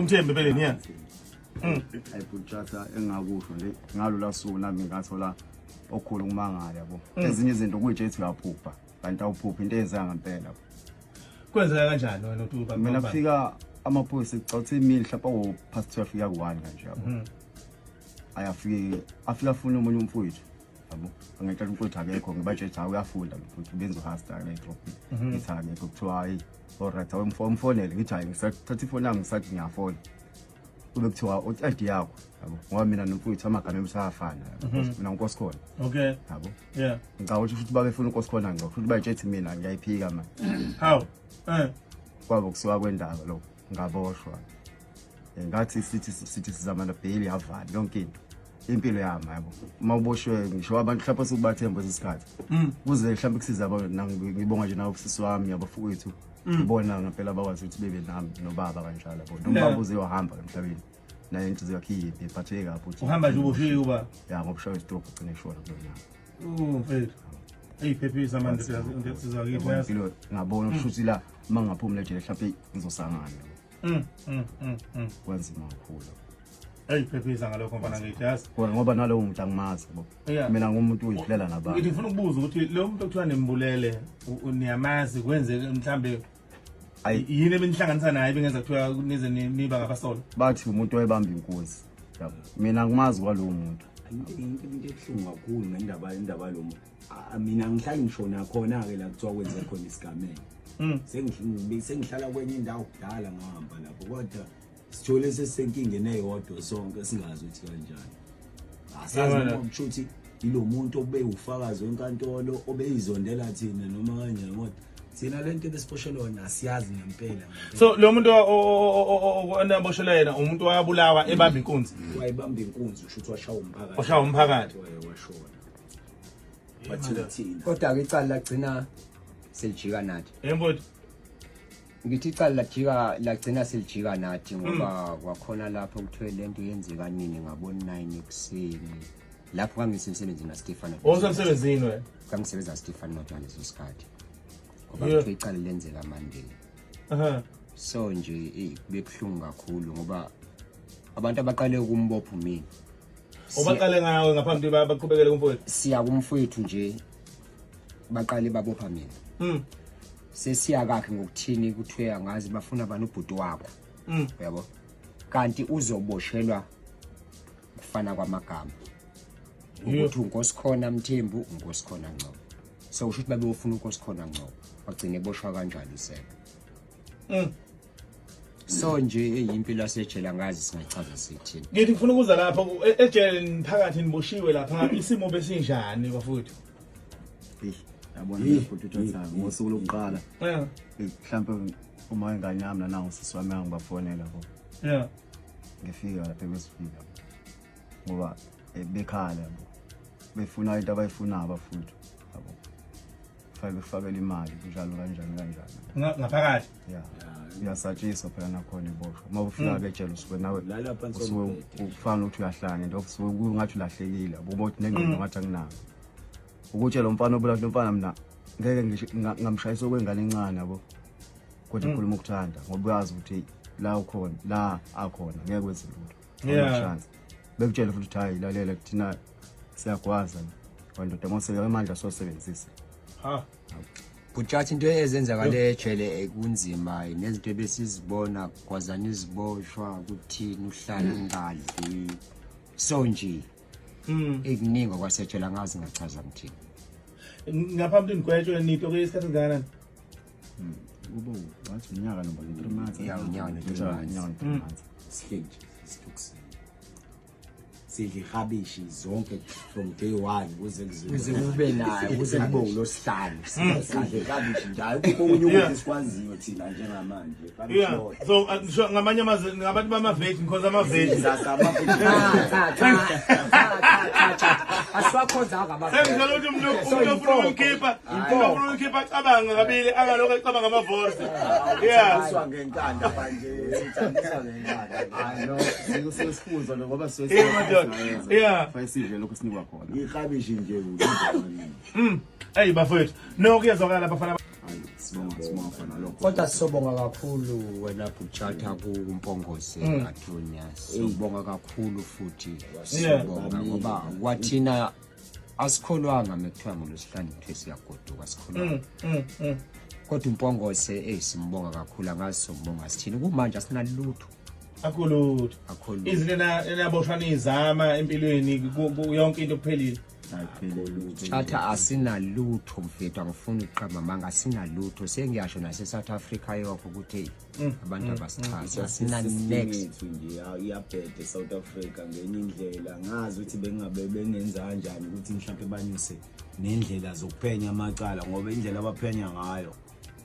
umthembe phela niya ayibhutshata engakusho nje ngalo lasuku nami ngathola okhulu kumangala yabo ezinye izinto kuyijethi uyaphupha kanti awuphuphi into eyenza ngempela kwenzeka kanjani wena uTuba mina kufika amaphoyisa ecawuthi imini mhlawumbe o past 12 ya ku1 kanje yabo afika afuna umunye umfowethu yabo angekho umfowethu akekho ngibajethi uyafunda mfowethu benza uhasta la drop ngithi akekho kuthiwa hayi alright awumfonele ngithi hayi ngisathatha ifoni yami ngisathi ngiyafona kube kuthiwa uthi-ID yakho yabo ngoba mina nomfowethu amagama emsafana mina uNkosikhona okay yabo yeah ngicawusho ukuthi babefuna uNkosikhona ngco futhi bajethi mina ngiyayiphika manje how kwabo kusiwa kwendaba lo ngaboshwa ngathi sithi sizama na bail yavala yonke into impilo yami yabo uma uboshwe ngisho abantu mhlawumbe sokubathemba isikhathi kuze mhlawumbe kusiza abantu ngibonga nje nawo usisi wami yabafowethu ngibona ngempela bakwazi ukuthi bebe nami nobaba kanjalo yabo nombaba uzohamba emhlabeni naye into zakhe iphatheke kapho uthi uhamba nje ubufika uba ya ngobushaya istroke ugcine eshona kulona mfethu ayiphephisa manje sizakithi ngabona ukuthi la mangaphumula nje mhlawumbe ngizosangana kwenzima kakhulu ayiphephisa ngalokho mfana ngithi yazi ngoba nalowo muntu angimazi bo mina ngumuntu uyihlela nabantu ngithi ngifuna ukubuza ukuthi lo muntu okuthiwa nembulele niyamazi kwenzeke mhlambe yini ebenihlanganisa naye bengenza kuthiwa nize niba ngabasolo bathi umuntu oyebamba inkunzi yabo mina ngimazi kwalowo muntu into ebuhlungu kakhulu ngendaba lo mina ngihlala ngishona khona ke la kuthiwa kwenze khona isigameko sengihlala kwenye indawo kudala ngahamba lapho kodwa sithole sesenkingeni eyodwa sonke singazi ukuthi kanjani asazi ukuthi uthi ilo muntu obeyufakazi wenkantolo obeyizondela thina noma kanjani kodwa thina lento ebesiboshelwa asiyazi ngempela so lo muntu onaboshelwa yena umuntu wayabulawa ebamba inkunzi wayebamba inkunzi usho ukuthi washaya umphakathi washona bathina kodwa ke icala lagcina selijika nathi yembodi ngithi icala lagcina selijika nathi ngoba kwakhona lapho kuthiwe lento yenzeka nini ngabona 9 ekuseni lapho kangisemsebenzini na Stefano osemsebenzini wena kangisebenza na Stefano not ngaleso sikhathi ngoba kuthiwe icala lenzeka Monday so nje bekuhlungu kakhulu ngoba abantu abaqale ukumbopha mina obaqale ngawe ngaphambi baqhubekele kumfowethu siya kumfowethu nje baqale babopha mina sesiya kakhe ngokuthini kuthiwe angazi bafuna bani ubhuti wakho yabo kanti uzoboshelwa kufana kwamagama ukuthi uNkosikhona Mthembu uNkosikhona Ngcobo so usho ukuthi babe ufuna uNkosikhona Ngcobo bagcine boshwa kanjalo isebe so nje eyimpilo yasejele ngazi singachaza sithini ngithi ngifuna ukuza lapha ejele phakathi niboshiwe lapha isimo besinjani bafowethu yabona ukuthi uThotha ngosuku lokuqala mhlawumbe uma ingane yami nangu sisi wami ngibafonela bo ngifika lapha besifika ngoba bekhala bo befuna into abayifuna abafuthi yabo befakela imali njalo kanjani ngaphakathi uyasatshiswa phela nakhona iboshwa uma ufika ke ejele usuke nawe ufana ukuthi uyahlanya into kusuke kungathi ulahlekile ubothi nengqondo ngathi anginako ukuthi lo mfana obula lo mfana mina ngeke ngamshayisa okwengane encane yabo kodwa ukhuluma ukuthanda ngoba uyazi ukuthi la ukhona la akhona ngeke kwenze lutho bekutshela futhi ukuthi hayi lalela kuthina siyakwazi kwandoda mase amandla sosebenzisa Butchathi into ezenzakale ejele kunzima nezinto ebesizibona kwazana iziboshwa ukuthini uhlala ngalvi so nje ekuningi kwasejela ngazi ngachaza mthini ngaphambi nigwetshwe nito ke isikhathi ngana ubo wathi unyaka noma 3 months ya unyaka no 3 months stage isithukusi sidlihabishi zonke from day 1 kuze kube nayo kuze kube uLosihlanu sidlihabishi njalo kokunye ukuthi sikwaziyo thina njengamanje so ngamanye amazwe ngabantu bamaveji because amaveji asiwakhonza ngamaveji sengizolo ukuthi umuntu ufuna ukukhipha cabanga kabili angalokho ecabanga amavorce swa ngenkanda manje sithandiswa ngenkanda hayi no sikusifuzo ngoba fayisidle lokho sinikwa khona iklabishi nje hey bafowethu no kuyezwakala bafana sibonga khona lokho Kodwa sobonga kakhulu wena Bhuchatha kuMpongose Athonia. Sobonga kakhulu futhi sobonga ngoba kwathina asikholwanga mekuthiwa ngolosihlanu kuthi siyagoduka sikholwanga. Kodwa uMpongose simbonga kakhulu angazi sombonga sithini kumanje asinalutho. Akulu. Izinto enaboshwana izama empilweni yonke into kuphelile. Chatha asinalutho mfethu angifuni uqhamba manga asinalutho sengiyasho nase South Africa yokho ukuthi abantu abasichaza asina next nje iyabhede South Africa ngenye indlela ngazi ukuthi bengabe bengenza kanjani ukuthi mhlawumbe banyuse nendlela zokuphenya amacala ngoba indlela abaphenya ngayo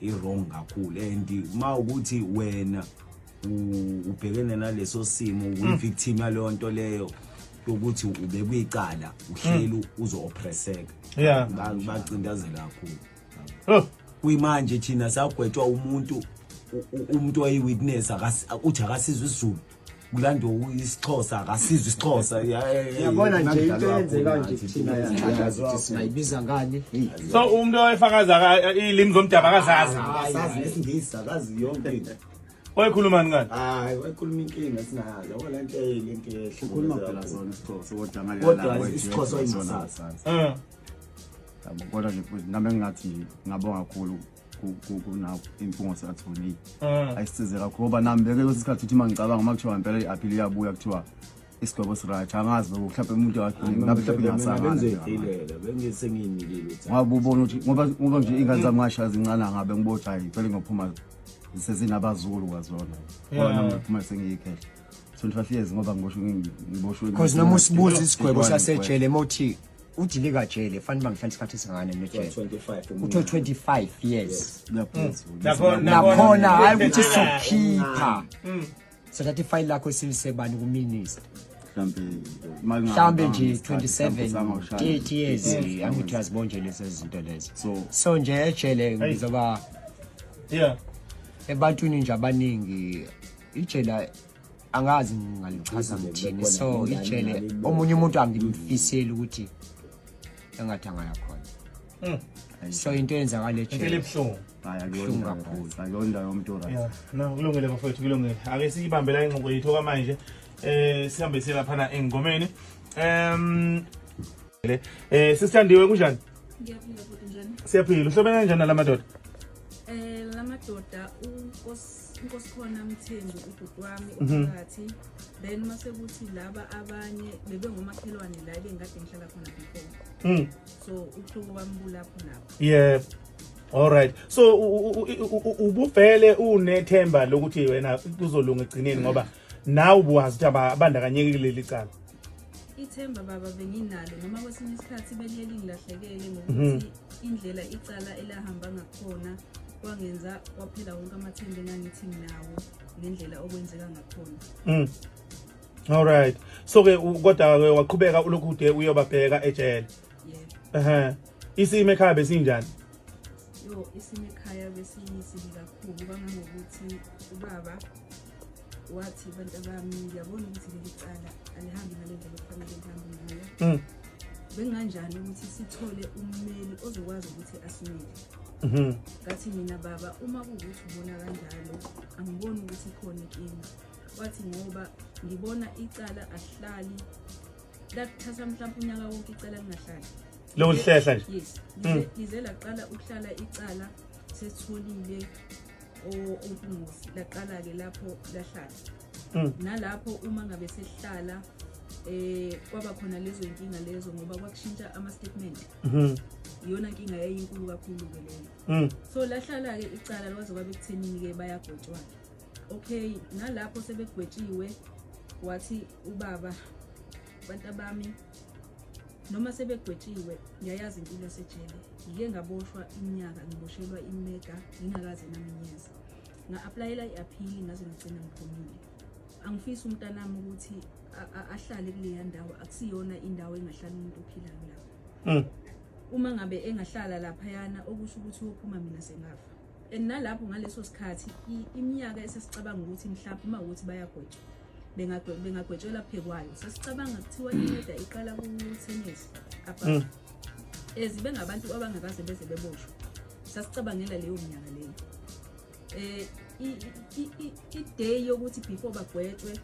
i-wrong kakhulu and mawukuthi wena ubhekene naleso simo uyi-victim yaleyo nto leyo ukuthi ube kuyicala uhleli uzo-oppresseka bacindazela kakhulu kuyimanje thina sagwetshwa umuntu oyi-witness uthi akasizwe isizulu kulando isixhosa akasizwe isixhosa yabona nje into yenzeka nje thina yazi ukuthi singayibiza ngani so umuntu oyifakaza ilimi zomdaba akazazi nesingisi akazi yonke into oyikhulumani ngani hayi wayikhuluma inkinga sinayazi yabona into ehle ukhuluma phela zona isixhosa kodwa ngale kodwa isixhosa oyingasazi kodwa nje nami ngingathi ngabonga kakhulu kuna Impongose Athonia ayisize kakhulu ngoba nami beke kwesikhathi ukuthi mangicabanga makuthiwa ngempela i-appeal iyabuya kuthiwa isigwebo siracha angazi mhlawumbe umuntu wakhona ngabe mhlawumbe ngasangana bengise ngiyinikile ukuthi ngoba ubona ukuthi ngoba nje ingane zami ngashazi incane ngabe ngibothi hayi phela ngophuma sezinabazulu kwazona ngoba nami ngiphuma sengiyikhehla 25 years ngoba ngiboshwe because noma usibuza isigwebo sasejele mothi udilika jele fanele bangihlala isikhathi singane nejele 25 years nakhona hayi ukuthi sokhipha sokuthi file lakho silisebani ku minister mhlawumbe nje 27 30 years angithi azibonje lezi zinto lezi so nje ejele ngizoba ebantwini nje abaningi ijele angazi ngalichaza ngithini so ijele omunye umuntu angimfiseli ukuthi engathanga yakhona so into yenzakala ejele elibhlungu ayakuyona kakhulu ayonda yomuntu right no kulungile bafowethu kulungile ake siyibambe la ingqondo yethu kamanje sihambe siya lapha engomeni sisithandiwe kunjani ngiyaphila futhi njani siyaphila uhlobene kanjani nalamadoda lamadoda inkosi khona Mthembu ubhuti wami phakathi then mase kuthi laba abanye bebengomakhelwane la ebengade ngihlala khona before so uhluko bambula lapho lapho yeah all right so ubuvele unethemba lokuthi wena kuzolunga egcineni ngoba nawe ubuwazi ukuthi abandakanyeke kuleli cala ithemba baba benginalo noma kwesinye isikhathi beliyeli ngilahlekele ngokuthi indlela icala elahamba ngakhona kwangenza kwaphela wonke amathemba engangithi nawo ngendlela okwenzeka ngakhona all right so ke kodwa waqhubeka ulokhude uyobabheka ejele isimo ekhaya besinjani isimo ekhaya besiyisibi kakhulu kangangokuthi ubaba wathi bantu bami ngiyabona ukuthi leli cala alihambi ngalendlela okufanele lihambe ngayo benganjani ukuthi sithole ummeli ozokwazi ukuthi asimele ngathi mina baba uma kuwukuthi ubona kanjalo angiboni ukuthi khona inkinga wathi ngoba ngibona icala ahlali lakuthatha mhlawumbe unyaka wonke icala lingahlali lo lihlehla nje yes lize laqala ukuhlala icala sesitholile oMpungose laqala ke lapho lahlala nalapho uma ngabe sehlala kwaba khona lezo inkinga lezo ngoba kwakushintsha ama statement iyona inkinga yayinkulu kakhulu ke leyo so lahlala ke icala lokwazi kwabe kuthenini ke bayagwetshwa okay nalapho sebegwetshiwe wathi ubaba bantu bami noma sebegwetshiwe ngiyayazi impilo esejele ngike ngaboshwa iminyaka ngiboshelwa imega ngingakaze naminyeza nga-applyela i-appeal ngaze ngigcina ngiphumile angifisi umntanami ukuthi ahlale kuleya ndawo akusiyona indawo engahlala umuntu ophilayo lapho uma ngabe engahlala laphayana okusho ukuthi uyophuma mina sengafa nalapho ngaleso sikhathi iminyaka esesicabanga ukuthi mhlawumbe uma ukuthi bayagwetshwa bengagwetshela phekwayo sesicabanga kuthiwa imeda iqala ku-10 years above ezibe ngabantu abangakaze beze beboshwe sasicabangela leyo minyaka leyo i-day yokuthi before bagwetshwe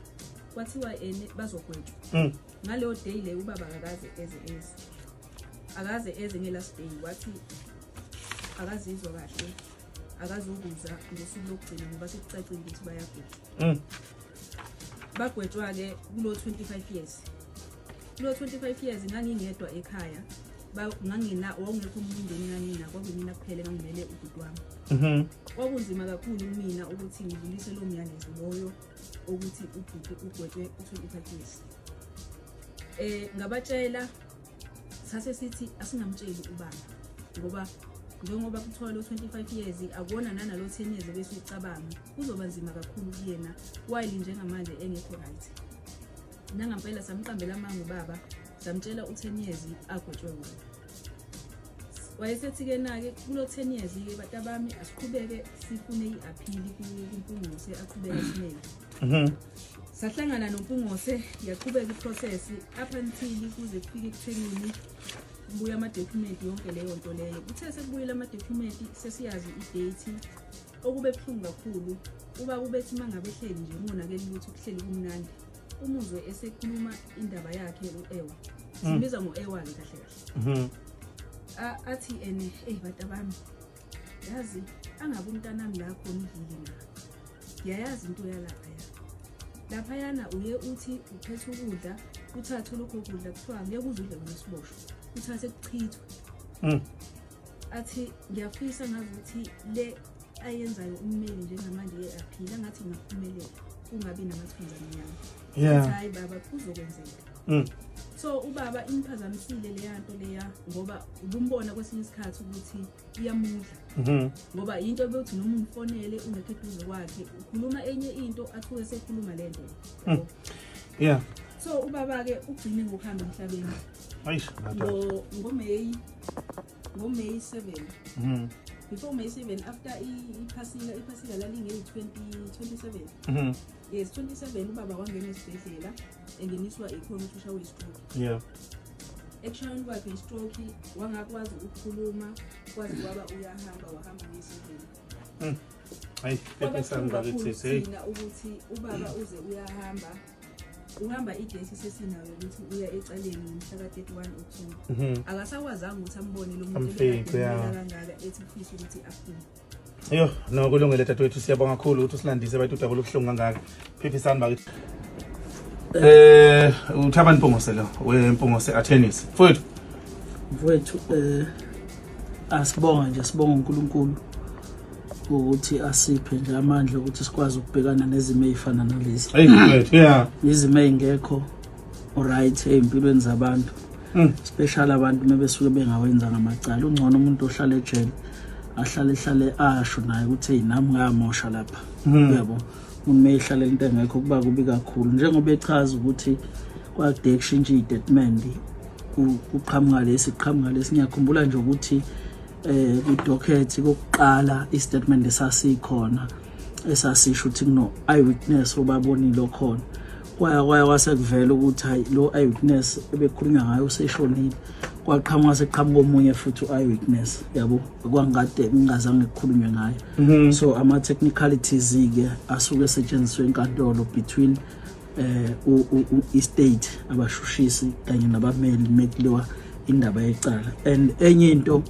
kwathiwa bazogwetshwa ngaleyo day leyo ubaba akaze eze ngelast day wathi akazizwa kahle akazokuza ngosuku lokugcina ngoba sekucacile ukuthi bayagwetshwa bagwetshwa-ke kulo 25 years kulo 25 years ngangingedwa ekhaya wawungekho umndeni nganina kwakunina kuphela ngangimele ubhuti wami kwakunzima kakhulu kumina ukuthi ngidlulise lo myalezo loyo ukuthi ubhuti ugwetshwe u-25 years ngabatshela sase sithi asingamtsheli ubaba ngoba kuthiwa lo 25 years akona nalo 10 years bese ucabanga kuzoba nzima kakhulu kuyena while njengamanje engekho right nangampela samqambela amanga ubaba samtshela u10 years agwetshwe wona wayesethi ke nake kulo 10 years ke batabami asiqhubeke sifune iappeal kuMpungose aqhubeka simele sahlangana noMpungose yaqhubeka iprocess up until kuze kufike ekuthenini kubuya ama document yonke leyo nto leyo kuthe sekubuyela ama document sesiyazi idate okube buhlungu kakhulu uba kubethi mangabe ehleli nje umonakeli ukuthi kuhleli kumnandi umuzwe esekhuluma indaba yakhe uEwa sibiza ngoEwa ke kahle athi batabami yazi angabe umntanami la khona idlile na ngiyayazi into lapha yana uye uthi uphethe ukudla uthathe lokho kudla kuthiwa ngeke uzudle ngesibosho uthathe kuchithwa athi ngiyafisa ngazi ukuthi le ayenzayo ummeli njengamanje eaphila ngathi ngaphumelela kungabi namathunza amnyama hayi baba kuzokwenzeka so ubaba imphazamisile leya nto leya ngoba ubumbona kwesinye isikhathi ukuthi iyamudla ngoba into bethi noma umfonele ungekho eduze kwakhe ukhuluma enye into athuke sekhuluma le nto so ubaba ke ugcine ngokuhamba emhlabeni ngo-May 7 before May 7 after iphasika lalinge 27 yes 27 ubaba wangena esibhedlela engeniswa ikhona ukuthi ushawe istroke ekushayweni kwakhe istroke wangakwazi ukukhuluma kwazi kwaba wahamba ngesibhedlela hayi esisangakuthisina ukuthi ubaba uze uhamba idate sesinayo ukuthi uya ecaleni ngomhla ka-31 October akasakwazanga ukuthi ambone lo muntu kangaka ethi ufisa ukuthi aphume no kulungile dadewethu siyabonga kakhulu ukuthi usilandise bathi udaba lobuhlungu kangaka Phiphisani bakithi uThabani Mpungose lo weMpungose attorneys mfowethu asibonga nje sibonga uNkulunkulu ukuthi asiphe nje amandla ukuthi sikwazi ukubhekana nezimo ezifana nalezi izimo ezingekho alright empilweni zabantu special abantu mebesuke bengawenza ngamacala ungcono umuntu ohlala ejele ahlale asho naye ukuthi nami ngamosha lapha yabo ume ehlala into engekho kuba kubi kakhulu njengoba echaza ukuthi kwade kushintsha istatement uqhamuka lesi ngiyakhumbula nje ukuthi ku-docket kokuqala istatement esasikhona esasisho ukuthi kuno eyewitness obabonile khona kwaya kwasekuvela ukuthi hayi lo eyewitness ebekhulunywa ngayo useshonile kwaqhamuka seqhamuka omunye futhi eyewitness yabo kwangade ngingazange kukhulunywe ngayo so ama technicalities ke asuke esetshenziswe enkantolo between estate abashushisi kanye nabameli mekuliwa indaba yecala and enye into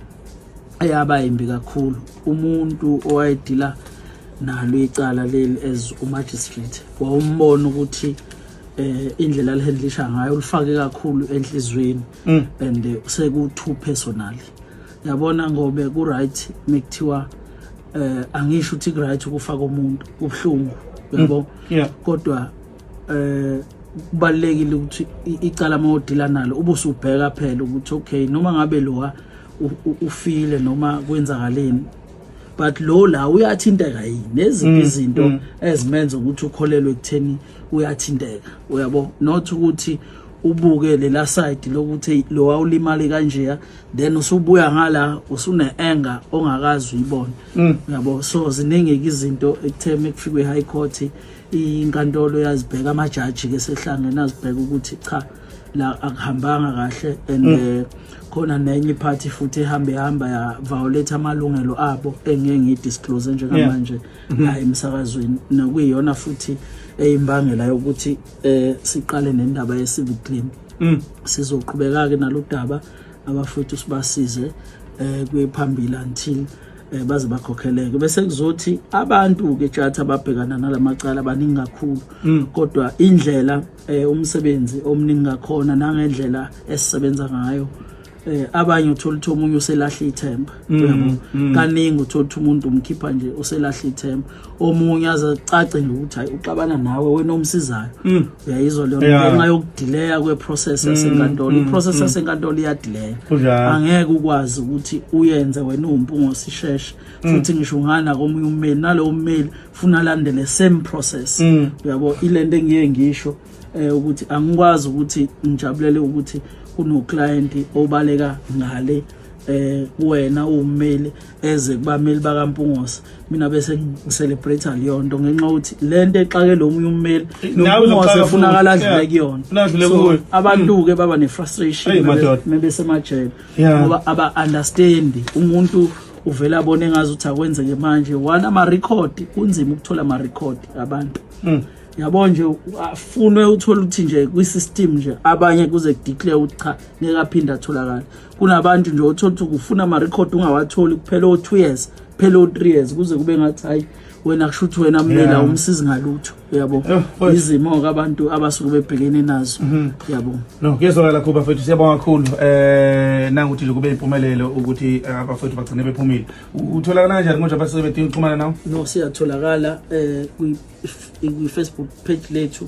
ayaba imbi kakhulu umuntu owayedila nalo icala leli as magistrate wawumbona ukuthi indlela lehandlisha ngayo ulifake kakhulu enhlizweni and seku-2 personally yabona ngobe ku right mekuthiwa angisho ukuthi right ukufaka umuntu ubhlungu yabo kodwa kubalekile ukuthi icala mawudila nalo ubusubheka phela ukuthi okay noma ngabe lowa ufile noma kwenzakaleni but lo la uyathinteka yini neziphi izinto ezimenza ukuthi ukholelwe ekutheni uyathinteka uyabo not ukuthi ubuke lela side lokuthi lo awulimali kanje then usubuya ngala usune anger ongakazi uyibona uyabo so ziningi izinto ekutheme kufike eHigh Court inkantolo yazibheka amajaji ke sehlangene azibheka ukuthi cha la akuhambanga kahle and khona nenye party futhi ehamba ya violate amalungelo abo engeke ngidisclose njengamanje la emsakazweni nokuyiyona futhi eyimbangela yokuthi siqale nendaba ye civic claim. Sizoqhubeka ke nalodaba abafethu sibasize kuyiphambili until baze bakhokheleke bese kuzothi abantu ke tjatha ababhekana nalamacala abaningi kakhulu kodwa indlela umsebenzi omningi ngakhona nangendlela esisebenza ngayo abanye uthola ukuthi omunye uselahla ithemba yabo kaningi uthola ukuthi umuntu umkhipha nje uselahla ithemba omunye azacace nje ukuthi hayi uxabana nawe wena omsizayo uyayizwa leyo ngenxa yokudelay kweprocess yasenkantolo iprocess yasenkantolo iyadelay angeke ukwazi ukuthi uyenze wena umpungo sisheshe futhi ngisho ngana komunye ummeli nalo ummeli funa landele same process uyabo ilento engiye ngisho ukuthi angikwazi ukuthi ngijabulele ukuthi kuno client obaleka ngale wena ummeli eze kubameli bakaMpungosi mina bese ngicelebrate leyonto ngenxa ukuthi lento exake lo munye ummeli noMpungosi efunakala adlule kuyona abantu ke baba ne frustration bese majele ngoba aba understand umuntu uvela abone ngazi ukuthi akwenzeke manje wana ama record kunzima ukuthola ama record abantu yabo nje afune uthola ukuthi nje kwi-system nje abanye kuze kudeclare ukuthi cha nekaphinda atholakala kunabantu nje uthola ukuthi ufuna ama record ungawatholi kuphela o2 years phela o3 years kuze kube ngathi hayi wena kushuthi wena mmela umsizi ngalutho yabo izimo ke abantu abasuke bebhekene nazo yabo no kuyezwakala kuba mfethu siyabonga kakhulu nanguthi nje kube impumelelo ukuthi abafethu bagcine bephumile utholakala kanjani konje abasebedinga ukuxhumana nawo no siyatholakala kwi Facebook page lethu